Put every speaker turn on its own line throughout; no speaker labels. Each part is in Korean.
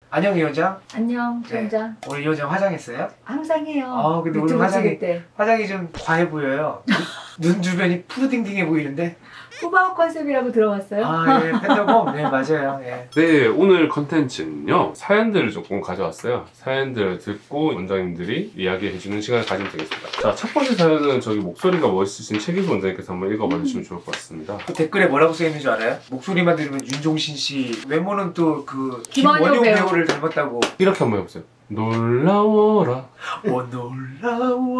안녕 이 원장.
안녕 조
네.
원장.
오늘 이 원장 화장했어요?
항상 해요.
근데 오늘 화장이 좀 과해 보여요. 눈 주변이 푸르딩딩해 보이는데.
푸바오 컨셉이라고 들어봤어요?
예, 팬더봄. 네, 맞아요. 예.
네, 오늘 컨텐츠는요, 사연들을 조금 가져왔어요. 사연들을 듣고 원장님들이 이야기해주는 시간을 가지면 되겠습니다. 자, 첫 번째 사연은 저기 목소리가 멋있으신 최기수 원장님께서 한번 읽어봐 주시면 좋을 것 같습니다.
그 댓글에 뭐라고 써있는 줄 알아요? 목소리만 들으면 윤종신 씨, 외모는 또 그
김원효
배우를 닮았다고.
이렇게 한번 해보세요. 놀라워라.
놀라워.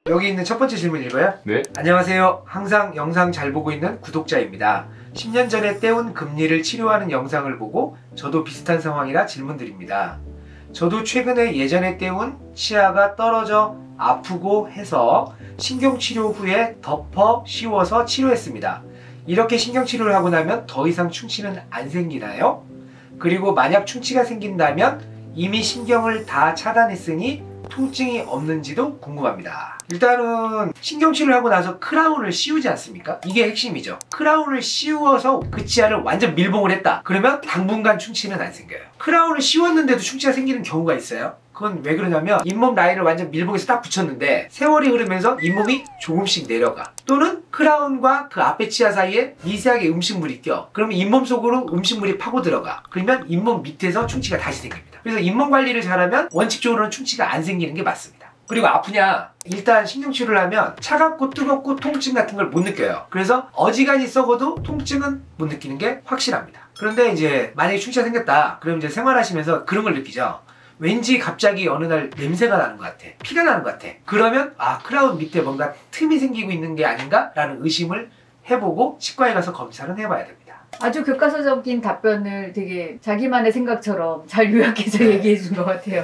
여기 있는 첫 번째 질문 읽어요?
네.
안녕하세요. 항상 영상 잘 보고 있는 구독자입니다. 10년 전에 떼운 금리를 치료하는 영상을 보고 저도 비슷한 상황이라 질문드립니다. 저도 최근에 예전에 떼운 치아가 떨어져 아프고 해서 신경치료 후에 덮어 씌워서 치료했습니다. 이렇게 신경치료를 하고 나면 더 이상 충치는 안 생기나요? 그리고 만약 충치가 생긴다면 이미 신경을 다 차단했으니 통증이 없는지도 궁금합니다. 일단은 신경치료를 하고 나서 크라운을 씌우지 않습니까? 이게 핵심이죠. 크라운을 씌워서 그 치아를 완전 밀봉을 했다. 그러면 당분간 충치는 안 생겨요. 크라운을 씌웠는데도 충치가 생기는 경우가 있어요. 그건 왜 그러냐면 잇몸 라인을 완전 밀봉해서 딱 붙였는데 세월이 흐르면서 잇몸이 조금씩 내려가. 또는 크라운과 그 앞에 치아 사이에 미세하게 음식물이 껴. 그러면 잇몸 속으로 음식물이 파고 들어가. 그러면 잇몸 밑에서 충치가 다시 생깁니다. 그래서 잇몸 관리를 잘하면 원칙적으로는 충치가 안 생기는 게 맞습니다. 그리고 아프냐? 일단 신경치료를 하면 차갑고 뜨겁고 통증 같은 걸 못 느껴요. 그래서 어지간히 썩어도 통증은 못 느끼는 게 확실합니다. 그런데 이제 만약에 충치가 생겼다. 그럼 이제 생활하시면서 그런 걸 느끼죠. 왠지 갑자기 어느 날 냄새가 나는 것 같아. 피가 나는 것 같아. 그러면 크라운 밑에 뭔가 틈이 생기고 있는 게 아닌가? 라는 의심을 해보고 치과에 가서 검사를 해봐야 됩니다.
아주 교과서적인 답변을 되게 자기만의 생각처럼 잘 요약해서 얘기해 준 것 같아요.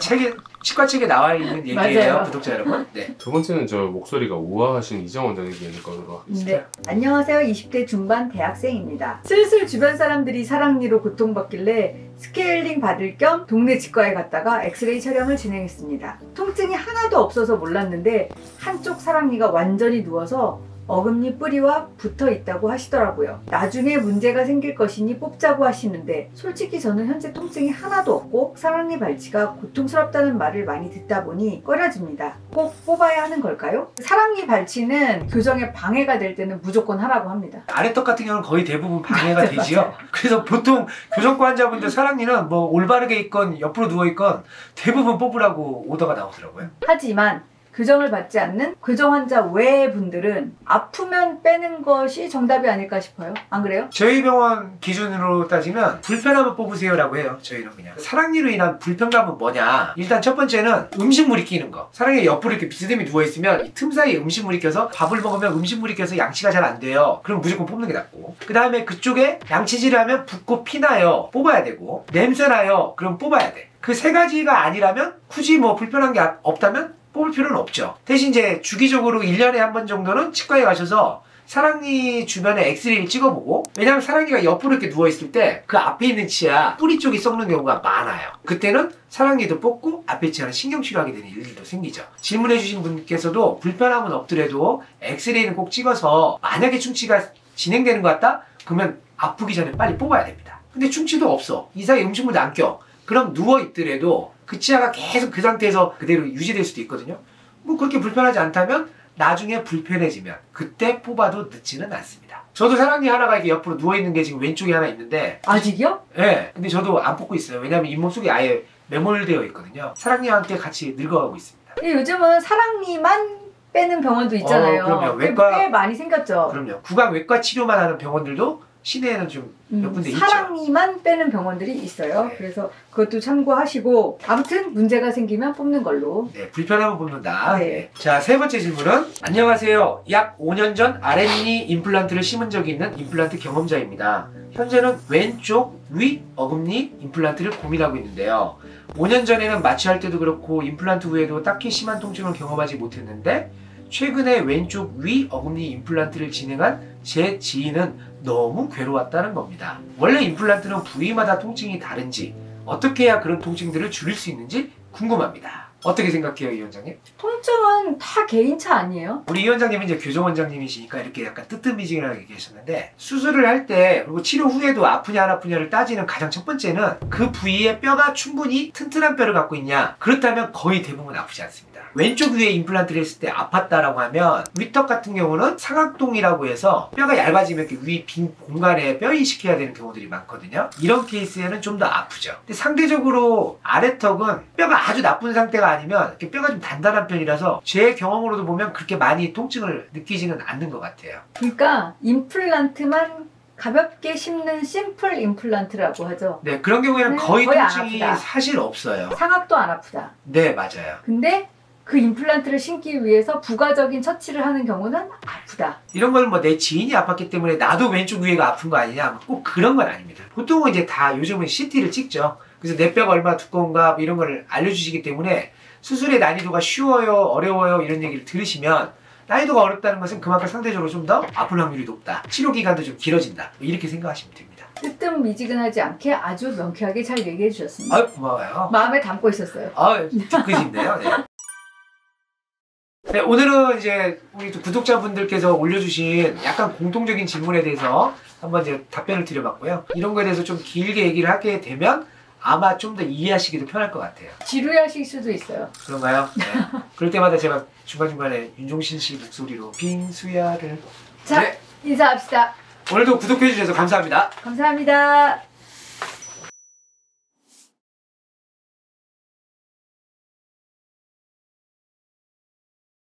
치과 책에 나와 있는 얘기예요.
맞아요.
구독자 여러분. 네.
두 번째는 저 목소리가 우아하신 이정 원장님의 거로 하겠습니다.
네. 안녕하세요. 20대 중반 대학생입니다. 슬슬 주변 사람들이 사랑니로 고통받길래 스케일링 받을 겸 동네 치과에 갔다가 엑스레이 촬영을 진행했습니다. 통증이 하나도 없어서 몰랐는데 한쪽 사랑니가 완전히 누워서 어금니 뿌리와 붙어 있다고 하시더라고요. 나중에 문제가 생길 것이니 뽑자고 하시는데 솔직히 저는 현재 통증이 하나도 없고 사랑니 발치가 고통스럽다는 말을 많이 듣다 보니 꺼려집니다. 꼭 뽑아야 하는 걸까요? 사랑니 발치는 교정에 방해가 될 때는 무조건 하라고 합니다.
아래턱 같은 경우는 거의 대부분 방해가 되지요. 그래서 보통 교정과 환자분들 사랑니는 뭐 올바르게 있건 옆으로 누워있건 대부분 뽑으라고 오더가 나오더라고요.
하지만 교정을 받지 않는 교정 환자 외의 분들은 아프면 빼는 것이 정답이 아닐까 싶어요. 안 그래요?
저희 병원 기준으로 따지면 불편하면 뽑으세요 라고 해요. 저희는 그냥. 사랑니로 인한 불편감은 뭐냐? 일단 첫 번째는 음식물이 끼는 거. 사랑니 옆으로 이렇게 비스듬히 누워있으면 이 틈 사이에 음식물이 껴서 밥을 먹으면 음식물이 껴서 양치가 잘 안 돼요. 그럼 무조건 뽑는 게 낫고, 그 다음에 그쪽에 양치질을 하면 붓고 피나요. 뽑아야 되고, 냄새나요. 그럼 뽑아야 돼. 그 세 가지가 아니라면 굳이 뭐 불편한 게 없다면 뽑을 필요는 없죠. 대신 이제 주기적으로 1년에 한 번 정도는 치과에 가셔서 사랑니 주변에 엑스레이를 찍어보고, 왜냐면 사랑니가 옆으로 이렇게 누워있을 때 그 앞에 있는 치아 뿌리 쪽이 썩는 경우가 많아요. 그때는 사랑니도 뽑고 앞에 치아는 신경치료하게 되는 일들도 생기죠. 질문해주신 분께서도 불편함은 없더라도 엑스레이는 꼭 찍어서 만약에 충치가 진행되는 것 같다? 그러면 아프기 전에 빨리 뽑아야 됩니다. 근데 충치도 없어. 이 사이에 음식물도 안 껴. 그럼 누워있더라도 그 치아가 계속 그 상태에서 그대로 유지될 수도 있거든요. 뭐 그렇게 불편하지 않다면 나중에 불편해지면 그때 뽑아도 늦지는 않습니다. 저도 사랑니 하나가 이렇게 옆으로 누워있는 게 지금 왼쪽에 하나 있는데
아직이요?
네. 근데 저도 안 뽑고 있어요. 왜냐면 잇몸 속에 아예 매몰되어 있거든요. 사랑니와 함께 같이 늙어가고 있습니다.
요즘은 사랑니만 빼는 병원도 있잖아요.
그럼요.
꽤 많이 생겼죠.
그럼요. 구강 외과 치료만 하는 병원들도 시내에는 좀 몇 군데 있죠.
사랑니만 빼는 병원들이 있어요.
네.
그래서 그것도 참고하시고, 아무튼 문제가 생기면 뽑는 걸로.
네, 불편하면 뽑는다.
네.
네. 자, 세 번째 질문은 안녕하세요. 약 5년 전 아랫니 임플란트를 심은 적이 있는 임플란트 경험자입니다. 현재는 왼쪽 위 어금니 임플란트를 고민하고 있는데요. 5년 전에는 마취할 때도 그렇고 임플란트 후에도 딱히 심한 통증을 경험하지 못했는데 최근에 왼쪽 위 어금니 임플란트를 진행한 제 지인은 너무 괴로웠다는 겁니다. 원래 임플란트는 부위마다 통증이 다른지 어떻게 해야 그런 통증들을 줄일 수 있는지 궁금합니다. 어떻게 생각해요, 이 원장님?
통증은 다 개인차 아니에요?
우리 이 원장님은 이제 교정 원장님이시니까 이렇게 약간 뜨뜻미지근하게 얘기하셨는데, 수술을 할 때 그리고 치료 후에도 아프냐 안 아프냐를 따지는 가장 첫 번째는 그 부위에 뼈가 충분히 튼튼한 뼈를 갖고 있냐. 그렇다면 거의 대부분 아프지 않습니다. 왼쪽 위에 임플란트를 했을 때 아팠다라고 하면 위턱 같은 경우는 상악동이라고 해서 뼈가 얇아지면 이렇게 위 빈 공간에 뼈 이식해야 되는 경우들이 많거든요. 이런 케이스에는 좀 더 아프죠. 근데 상대적으로 아래턱은 뼈가 아주 나쁜 상태가 아니면 이렇게 뼈가 좀 단단한 편이라서 제 경험으로도 보면 그렇게 많이 통증을 느끼지는 않는 것 같아요.
그러니까 임플란트만 가볍게 심는 심플 임플란트라고 하죠.
네, 그런 경우에는
네,
거의
거의 안
통증이
아프다.
사실 없어요.
상악도 안 아프다.
네, 맞아요.
근데 그 임플란트를 심기 위해서 부가적인 처치를 하는 경우는 아프다.
이런 건 뭐 내 지인이 아팠기 때문에 나도 왼쪽 위에가 아픈 거 아니냐, 꼭 그런 건 아닙니다. 보통은 이제 다 요즘은 CT를 찍죠. 그래서 내 뼈가 얼마나 두꺼운가 뭐 이런 걸 알려주시기 때문에 수술의 난이도가 쉬워요, 어려워요 이런 얘기를 들으시면 난이도가 어렵다는 것은 그만큼 상대적으로 좀 더 아플 확률이 높다. 치료 기간도 좀 길어진다. 이렇게 생각하시면 됩니다.
뜨뜻미지근하지 않게 아주 명쾌하게 잘 얘기해 주셨습니다.
아유, 고마워요.
마음에 담고 있었어요.
아유, 듣고 싶네요. 네. 네, 오늘은 이제 우리 또 구독자분들께서 올려주신 약간 공통적인 질문에 대해서 한번 이제 답변을 드려봤고요. 이런 거에 대해서 좀 길게 얘기를 하게 되면 아마 좀 더 이해하시기도 편할 것 같아요.
지루하실 수도 있어요.
그런가요? 네. 그럴 때마다 제가 중간중간에 윤종신 씨 목소리로 빙수야를.
자,
네,
인사합시다.
오늘도 구독해주셔서 감사합니다.
감사합니다.